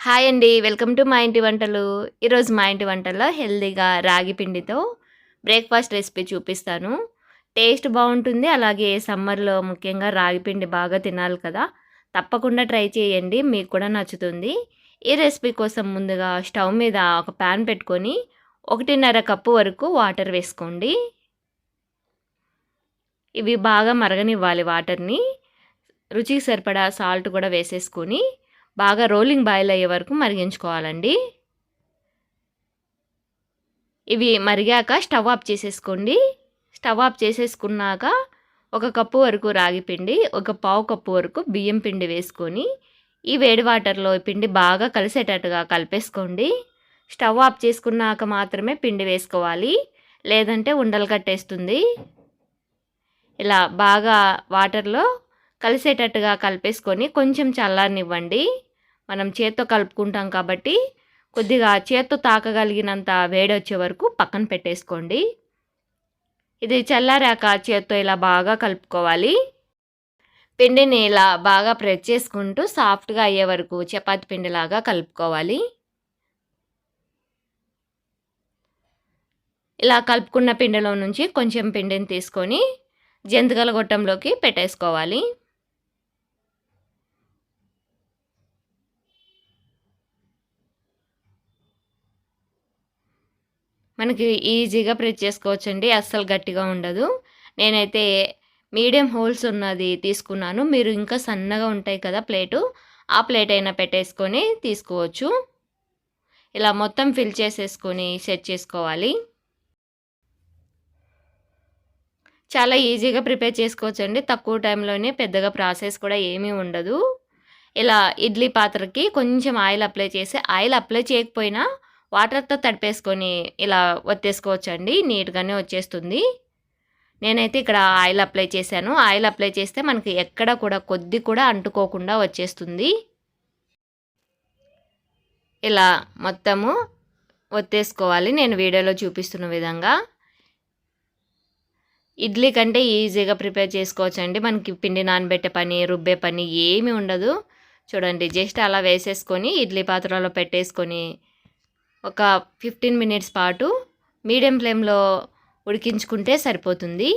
Hi అండి. Welcome to మా ఇంటి వంటలు. ఈరోజు మా ఇంటి వంటల్లో హెల్తీగా రాగి పిండితో బ్రేక్‌ఫాస్ట్ రెసిపీ చూపిస్తాను. టేస్ట్ బావుంటుంది. అలాగే సమ్మర్‌లో ముఖ్యంగా రాగి పిండి బాగా తినాలి కదా! తప్పకుండా ట్రై చేయండి. మీకు కూడా నచ్చుతుంది. ఈ రెసిపీ కోసం ముందుగా స్టవ్ మీద ఒక పాన్ పెట్టుకొని 1:30 కప్పు వరకు వాటర్ వేసుకోండి. ఇవి బాగా మరగనివ్వాలి వాటర్‌ని. రుచికి సరిపడా సాల్ట్ కూడా వేసేసుకొని బాగా రోలింగ్ బాయిల్ అయ్యే వరకు మరిగించుకోవాలండి. ఇవి మరిగాక స్టవ్ ఆఫ్ చేసేసుకోండి. స్టవ్ ఆఫ్ చేసేసుకున్నాక ఒక కప్పు వరకు రాగి పిండి, ఒక పావు కప్పు వరకు బియ్యం పిండి వేసుకొని ఈ వేడి వాటర్లో ఈ పిండి బాగా కలిసేటట్టుగా కలిపేసుకోండి. స్టవ్ ఆఫ్ చేసుకున్నాక మాత్రమే పిండి వేసుకోవాలి, లేదంటే ఉండలు కట్టేస్తుంది. ఇలా బాగా వాటర్లో కలిసేటట్టుగా కలిపేసుకొని కొంచెం చల్లారనివ్వండి. మనం చేత్తో కలుపుకుంటాం కాబట్టి కొద్దిగా చేత్తో తాకగలిగినంత వేడొచ్చే వరకు పక్కన పెట్టేసుకోండి. ఇది చల్లారాక చేత్తో ఇలా బాగా కలుపుకోవాలి. పిండిని ఇలా బాగా ప్రెస్ చేసుకుంటూ సాఫ్ట్‌గా అయ్యే వరకు చపాతీ పిండిలాగా కలుపుకోవాలి. ఇలా కలుపుకున్న పిండిలో నుంచి కొంచెం పిండిని తీసుకొని జంతికల గొట్టంలోకి పెట్టేసుకోవాలి. మనకి ఈజీగా ప్రెస్ చేసుకోవచ్చండి. అస్సలు గట్టిగా ఉండదు. నేనైతే మీడియం హోల్స్ ఉన్నది తీసుకున్నాను. మీరు ఇంకా సన్నగా ఉంటాయి కదా ప్లేటు, ఆ ప్లేట్ అయినా పెట్టేసుకొని తీసుకోవచ్చు. ఇలా మొత్తం ఫిల్ చేసేసుకొని సెట్ చేసుకోవాలి. చాలా ఈజీగా ప్రిపేర్ చేసుకోవచ్చండి. తక్కువ టైంలోనే పెద్దగా ప్రాసెస్ కూడా ఏమీ ఉండదు. ఇలా ఇడ్లీ పాత్రకి కొంచెం ఆయిల్ అప్లై చేసి, ఆయిల్ అప్లై చేయకపోయినా వాటర్‌తో తడిపేసుకొని ఇలా ఒత్తేసుకోవచ్చండి. నీట్‌గానే వచ్చేస్తుంది. నేనైతే ఇక్కడ ఆయిల్ అప్లై చేశాను. ఆయిల్ అప్లై చేస్తే మనకి ఎక్కడ కూడా కొద్ది కూడా అంటుకోకుండా వచ్చేస్తుంది. ఇలా మొత్తము ఒత్తేసుకోవాలి నేను వీడియోలో చూపిస్తున్న విధంగా. ఇడ్లీ కంటే ఈజీగా ప్రిపేర్ చేసుకోవచ్చండి. మనకి పిండి నానబెట్టే పని, రుబ్బే పని ఏమీ ఉండదు. చూడండి, జస్ట్ అలా వేసేసుకొని ఇడ్లీ పాత్రలో పెట్టేసుకొని ఒక 15 మినిట్స్ పాటు మీడియం ఫ్లేమ్లో ఉడికించుకుంటే సరిపోతుంది.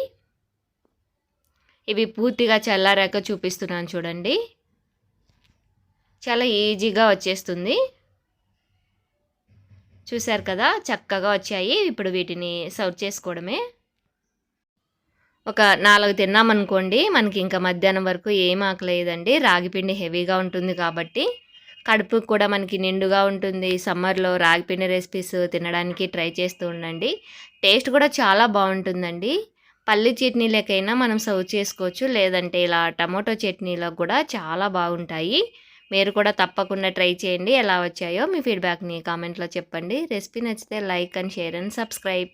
ఇవి పూర్తిగా చల్లారాక చూపిస్తున్నాను చూడండి. చాలా ఈజీగా వచ్చేస్తుంది. చూశారు కదా, చక్కగా వచ్చాయి. ఇప్పుడు వీటిని సర్వ్ చేసుకోవడమే. ఒక 4 తిన్నామనుకోండి, మనకి ఇంకా మధ్యాహ్నం వరకు ఏం ఆకలేయదండి. రాగిపిండి హెవీగా ఉంటుంది కాబట్టి కడుపు కూడా మనకి నిండుగా ఉంటుంది. సమ్మర్లో రాగిపిండి రెసిపీస్ తినడానికి ట్రై చేస్తూ ఉండండి. టేస్ట్ కూడా చాలా బాగుంటుందండి. పల్లి చట్నీలకైనా మనం సర్వ్ చేసుకోవచ్చు, లేదంటే ఇలా టమాటో చట్నీలకు కూడా చాలా బాగుంటాయి. మీరు కూడా తప్పకుండా ట్రై చేయండి. ఎలా వచ్చాయో మీ ఫీడ్బ్యాక్ని కామెంట్లో చెప్పండి. రెసిపీ నచ్చితే like and share and subscribe.